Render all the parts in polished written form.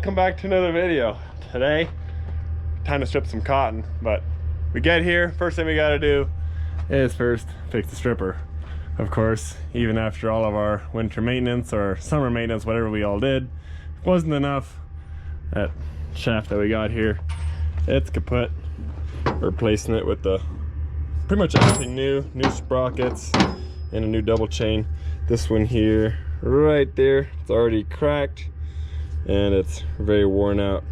welcome back to another video. Today, time to strip some cotton, but we get here, first thing we gotta do is first fix the stripper. Of course, even after all of our winter maintenance or summer maintenance, whatever we all did, wasn't enough. That shaft that we got here, it's kaput. We're replacing it with the pretty much everything new sprockets and a new double chain. This one here, right there, it's already cracked and it's very worn out,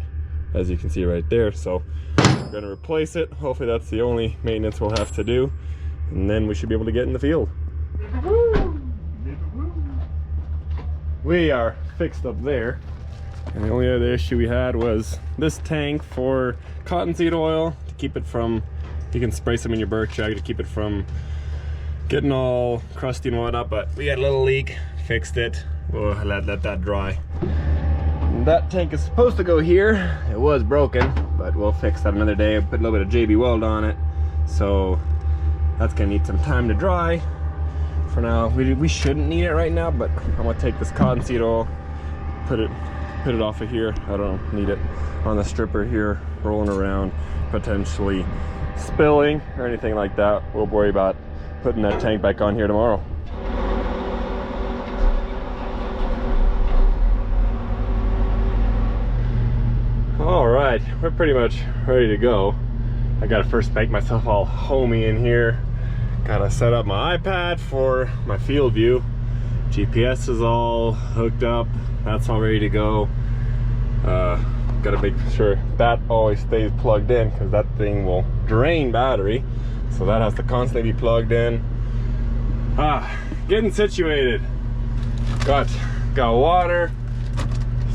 as you can see right there. So we're gonna replace it. Hopefully that's the only maintenance we'll have to do, and then we should be able to get in the field. We are fixed up there, and the only other issue we had was this tank for cottonseed oil to keep it from, you can spray some in your birch jag to keep it from getting all crusty and whatnot, but we had a little leak, fixed it. We'll let that dry. That tank is supposed to go here. It was broken, but we'll fix that another day. Put a little bit of JB Weld on it, so that's gonna need some time to dry. For now, we shouldn't need it right now, but I'm gonna take this cottonseed oil, put it off of here. I don't need it on the stripper here, rolling around, potentially spilling or anything like that. We'll worry about putting that tank back on here tomorrow. All right, we're pretty much ready to go. I gotta first make myself all homey in here. Gotta set up my iPad for my field view. GPS is all hooked up. That's all ready to go. Gotta make sure that always stays plugged in, because that thing will drain battery. So that has to constantly be plugged in. Getting situated. Got water.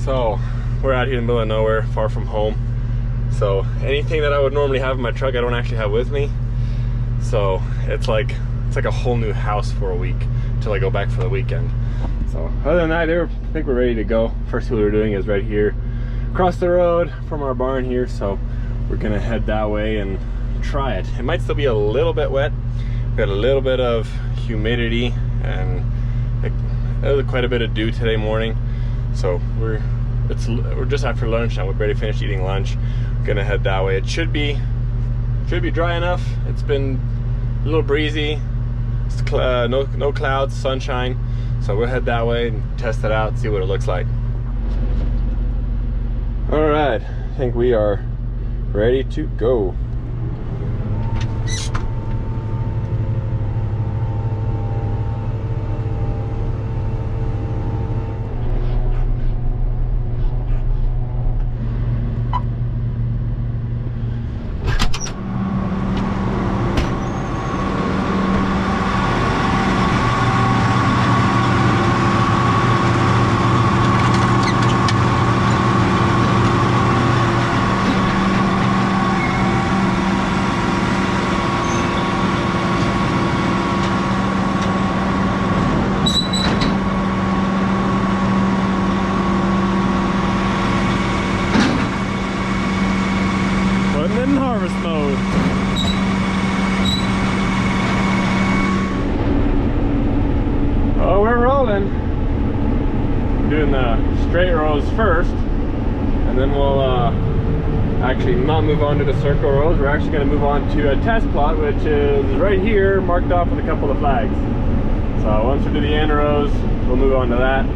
So we're out here in the middle of nowhere, far from home. So anything that I would normally have in my truck, I don't actually have with me. So it's like a whole new house for a week till I go back for the weekend. So other than that, I think we're ready to go. First thing we're doing is right here, across the road from our barn here. So we're gonna head that way and try it. It might still be a little bit wet. We got a little bit of humidity, and there was quite a bit of dew today morning. So we're just after lunch now. We've already finished eating lunch. We're gonna head that way. It should be dry enough. It's been a little breezy. It's no clouds, sunshine. So we'll head that way and test it out, see what it looks like. All right, I think we are ready to go. In harvest mode. Oh, we're rolling. Doing the straight rows first, and then we'll actually not move on to the circle rows. We're actually going to move on to a test plot, which is right here, marked off with a couple of flags. So once we do the end rows, we'll move on to that.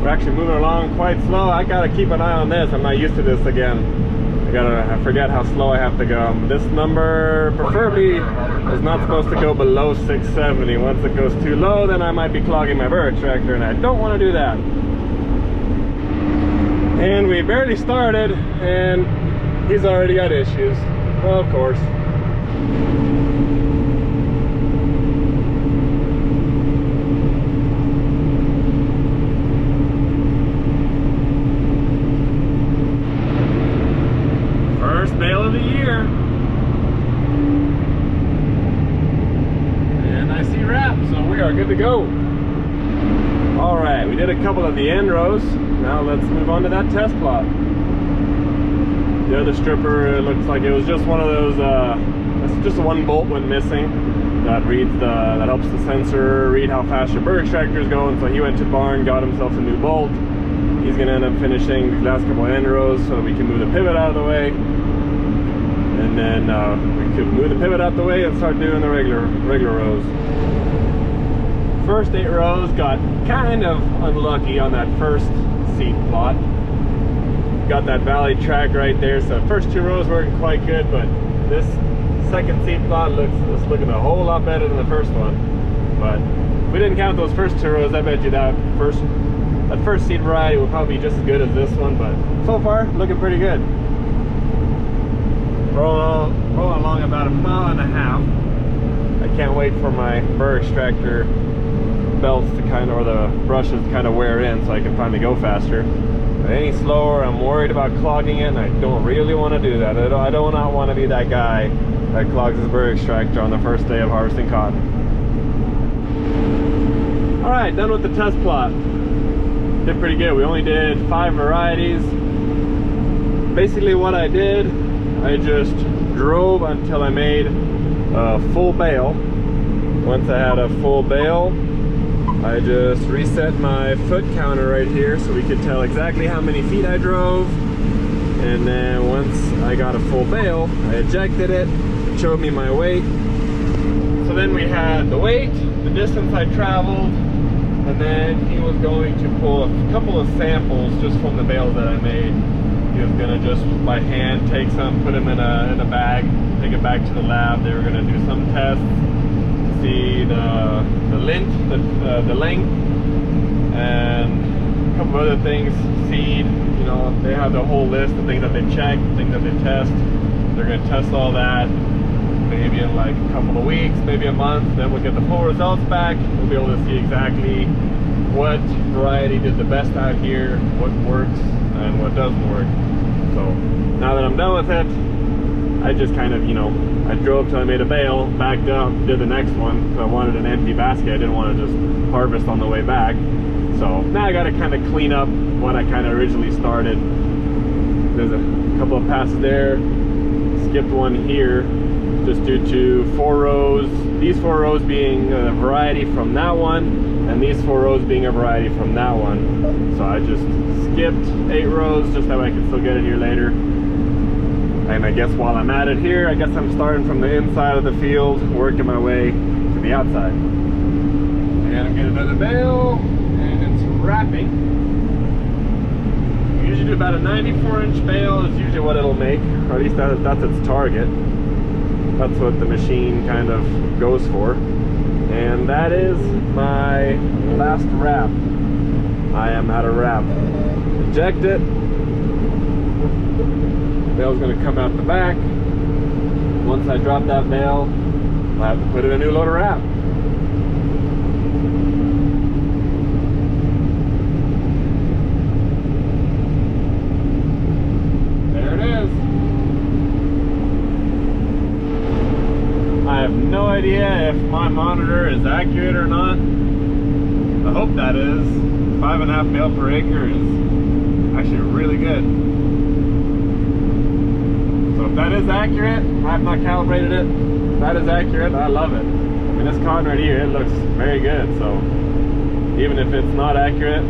We're actually moving along quite slow. I gotta keep an eye on this. I'm not used to this again. I forget how slow I have to go. This number preferably is not supposed to go below 670. Once it goes too low, then I might be clogging my birch tractor, and I don't want to do that. And we barely started, and he's already got issues. Well, of course. Bale of the year, and I see wrap, so we are good to go. All right, we did a couple of the end rows. Now let's move on to that test plot. The other stripper, it looks like it was just one of those, it's just one bolt went missing. That helps the sensor read how fast your birch tractor is going. So he went to the barn, got himself a new bolt, He's gonna end up finishing the last couple of end rows so that we can move the pivot out of the way. And then we could move the pivot out the way and start doing the regular rows. First 8 rows got kind of unlucky on that first seat plot. Got that valley track right there, so the first 2 rows working quite good, but this second seat plot looks looking a whole lot better than the first one. But if we didn't count those first 2 rows, I bet you that first seat variety will probably be just as good as this one, but so far looking pretty good. Rolling along about 1.5 miles. I can't wait for my burr extractor belts to kind of, or the brushes to kind of wear in so I can finally go faster. But any slower, I'm worried about clogging it, and I don't really want to do that. I do not want to be that guy that clogs his burr extractor on the first day of harvesting cotton. All right, done with the test plot. Did pretty good. We only did 5 varieties. Basically what I did, I just drove until I made a full bale. Once I had a full bale, I just reset my foot counter right here so we could tell exactly how many feet I drove. And then once I got a full bale, I ejected it, it showed me my weight. So then we had the weight, the distance I traveled, and then he was going to pull a couple of samples just from the bales that I made. He was gonna just by hand take some, put them in a bag, take it back to the lab. They were gonna do some tests, see the length, the length, and a couple of other things, seed. You know, they have the whole list of things that they check, things that they test. They're gonna test all that maybe in like a couple of weeks, maybe a month. Then we'll get the full results back. We'll be able to see exactly what variety did the best out here, what works and what doesn't work. So now that I'm done with it, I just kind of, you know, I drove till I made a bale, backed up, did the next one, because I wanted an empty basket. I didn't want to just harvest on the way back. So now I got to kind of clean up what I kind of originally started. There's a couple of passes there, skipped one here, just due to 4 rows, these 4 rows being a variety from that one, and these 4 rows being a variety from that one. So I just skipped 8 rows just that way I can still get it here later. And I guess while I'm at it here, I guess I'm starting from the inside of the field, working my way to the outside. And I'm getting another bale, and it's wrapping. Usually do about a 94-inch bale is usually what it'll make, or at least that's its target. That's what the machine kind of goes for. And that is my last wrap. I am at a wrap. Eject it. Bale's gonna come out the back. Once I drop that bale, I have to put in a new load of wrap. There it is. I have no idea if my monitor is accurate or not. I hope that is. 5.5 bale per acre is actually really good. So if that is accurate, I have not calibrated it. If that is accurate, I love it. I mean, this cotton right here, it looks very good. So even if it's not accurate,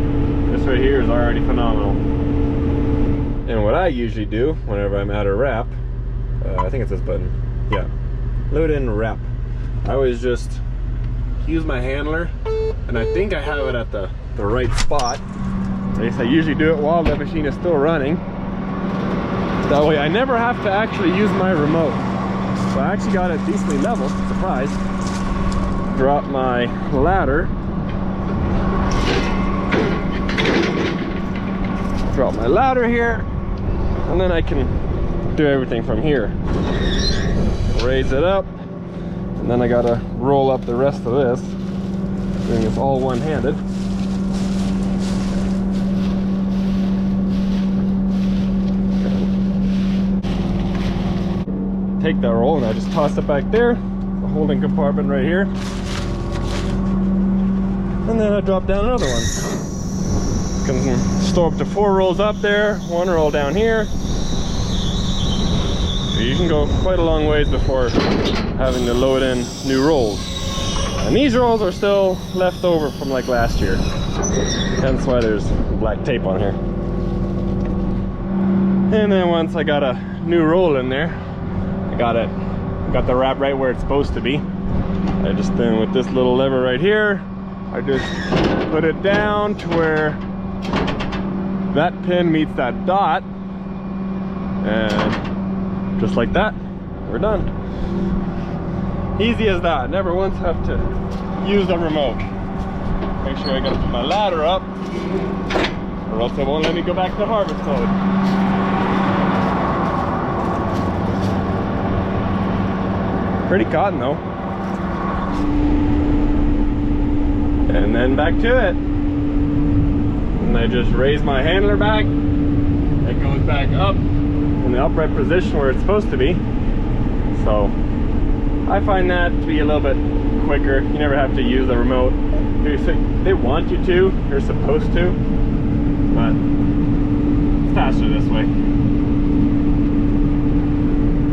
this right here is already phenomenal. And what I usually do whenever I'm at a wrap, I think it's this button. Yeah, load in wrap. I always just use my handler, and I think I have it at the right spot. I usually do it while the machine is still running. That way I never have to actually use my remote. So I actually got it decently level, surprise. Drop my ladder. Drop my ladder here, and then I can do everything from here. Raise it up, and then I gotta roll up the rest of this, doing this all one-handed. Take that roll and I just toss it back there, the holding compartment right here, and then I drop down another one. Can store up to 4 rolls up there, 1 roll down here. You can go quite a long ways before having to load in new rolls. And these rolls are still left over from like last year. Hence why there's black tape on here. And then once I got a new roll in there, I got the wrap right where it's supposed to be. I just then with this little lever right here, I just put it down to where that pin meets that dot, and just like that, we're done. Easy as that. Never once have to use the remote. Make sure I gotta put my ladder up, or else it won't let me go back to harvest mode. Pretty cotton though. And then back to it. And I just raise my handler back. It goes back up in the upright position where it's supposed to be. So I find that to be a little bit quicker. You never have to use the remote. They want you to, you're supposed to, but it's faster this way.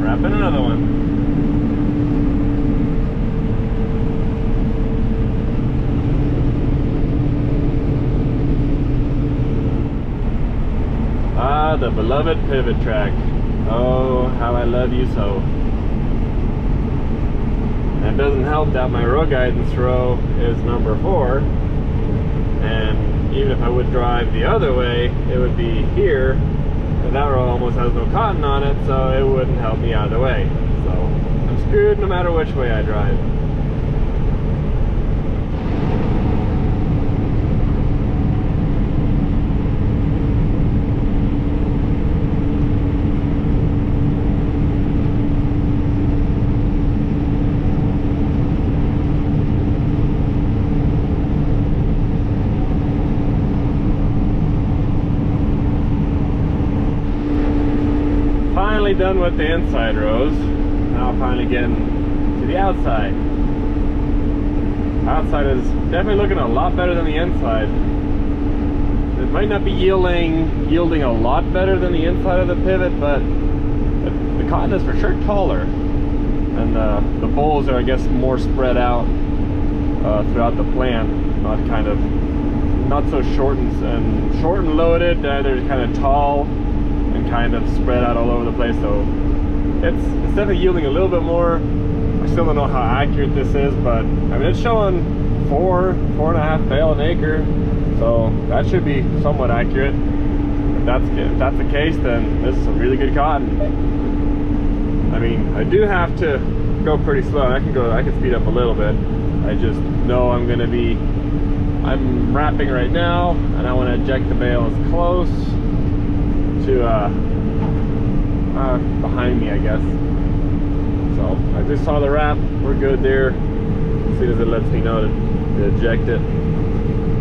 Wrapping another one. Ah, the beloved pivot track. Oh, how I love you so. And it doesn't help that my row guidance row is number 4, and even if I would drive the other way, it would be here, and that row almost has no cotton on it, so it wouldn't help me either way. So I'm screwed no matter which way I drive. Done with the inside rows. Now finally getting to the outside. Outside is definitely looking a lot better than the inside. It might not be yielding a lot better than the inside of the pivot, but the cotton is for sure taller, and the bolls are, I guess, more spread out throughout the plant, not so short and loaded. They're kind of tall and kind of spread out all over the place, so it's definitely yielding a little bit more. I still don't know how accurate this is, but I mean, it's showing 4.5 bale an acre, so that should be somewhat accurate. If that's the case, then this is some really good cotton. I mean, I do have to go pretty slow. I can speed up a little bit. I just know I'm wrapping right now, and I want to eject the bale as close to behind me, I guess. So I just saw the wrap. We're good there. As soon as it lets me know to eject it.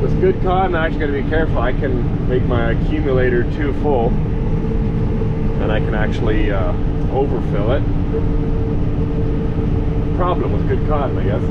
With good cotton, I actually got to be careful. I can make my accumulator too full, and I can actually overfill it. Problem with good cotton, I guess.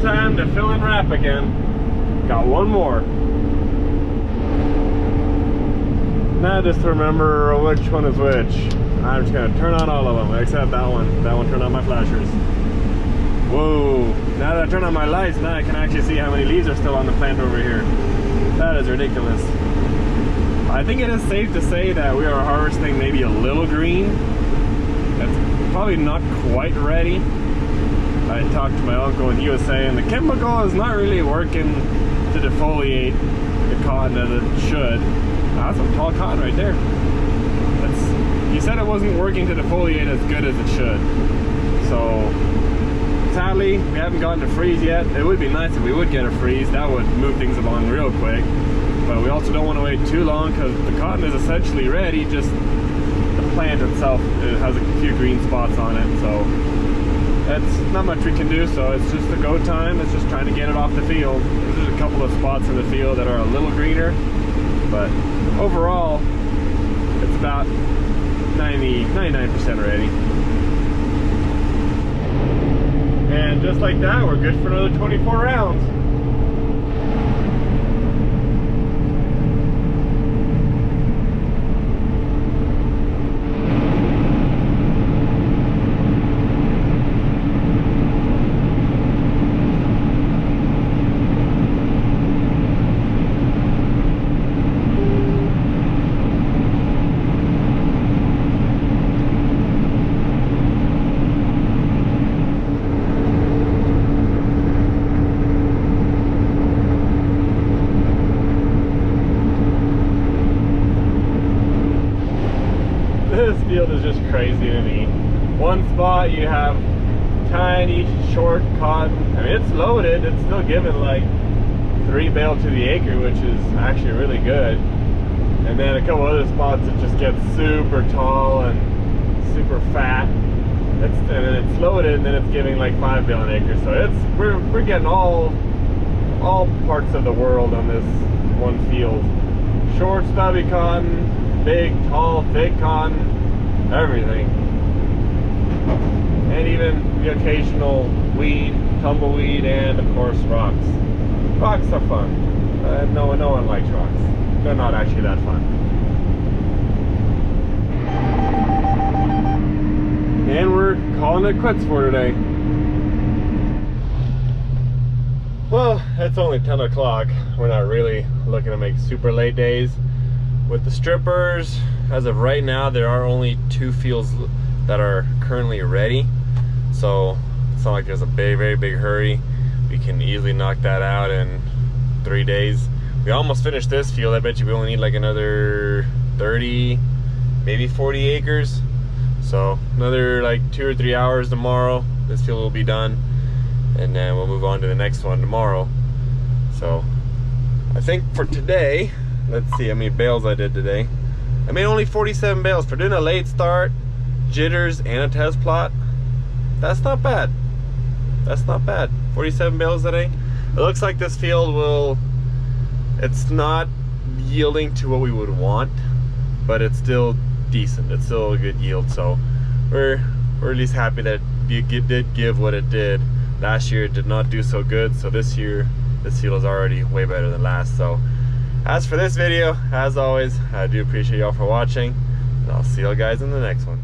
Time to fill and wrap again. Got one more. Now just to remember which one is which, I'm just gonna turn on all of them except that one. That one turned on my flashers. Whoa! Now that I turn on my lights, now I can actually see how many leaves are still on the plant over here. That is ridiculous. I think it is safe to say that we are harvesting maybe a little green. That's probably not quite ready. I talked to my uncle and he was saying the chemical is not really working to defoliate the cotton as it should. That's some tall cotton right there. He said it wasn't working to defoliate as good as it should. So sadly luckily we haven't gotten a freeze yet. It would be nice if we would get a freeze. That would move things along real quick. But we also don't want to wait too long because the cotton is essentially ready. Just the plant itself, it has a few green spots on it, so that's not much we can do. So it's just the go time. It's just trying to get it off the field. There's a couple of spots in the field that are a little greener, but overall it's about 99% ready. And just like that, we're good for another 24 rounds. This field is just crazy to me. One spot you have tiny short cotton. I mean, it's loaded. It's still giving like 3 bale to the acre, which is actually really good. And then a couple other spots it just gets super tall and super fat. And then it's loaded, and then it's giving like 5 bale an acre. So it's we're getting all parts of the world on this one field. Short, stubby cotton, big, tall, thick cotton, everything. And even the occasional weed, tumbleweed, and of course rocks. Rocks are fun. No one likes rocks. They're not actually that fun. And we're calling it quits for today. Well, it's only 10 o'clock. We're not really looking to make super late days. With the strippers, as of right now, there are only 2 fields that are currently ready. So it's not like there's a very big hurry. We can easily knock that out in 3 days. We almost finished this field. I bet you we only need like another 30, maybe 40 acres. So another like 2 or 3 hours tomorrow, this field will be done. And then we'll move on to the next one tomorrow. So I think for today, let's see how many bales I did today. I made only 47 bales. For doing a late start, jitters, and a test plot, that's not bad. That's not bad. 47 bales today. It looks like this field will, it's not yielding to what we would want, but it's still decent. It's still a good yield. So we're at least happy that it did give what it did. Last year it did not do so good, so this year this field is already way better than last. So as for this video, as always, I do appreciate y'all for watching, and I'll see y'all guys in the next one.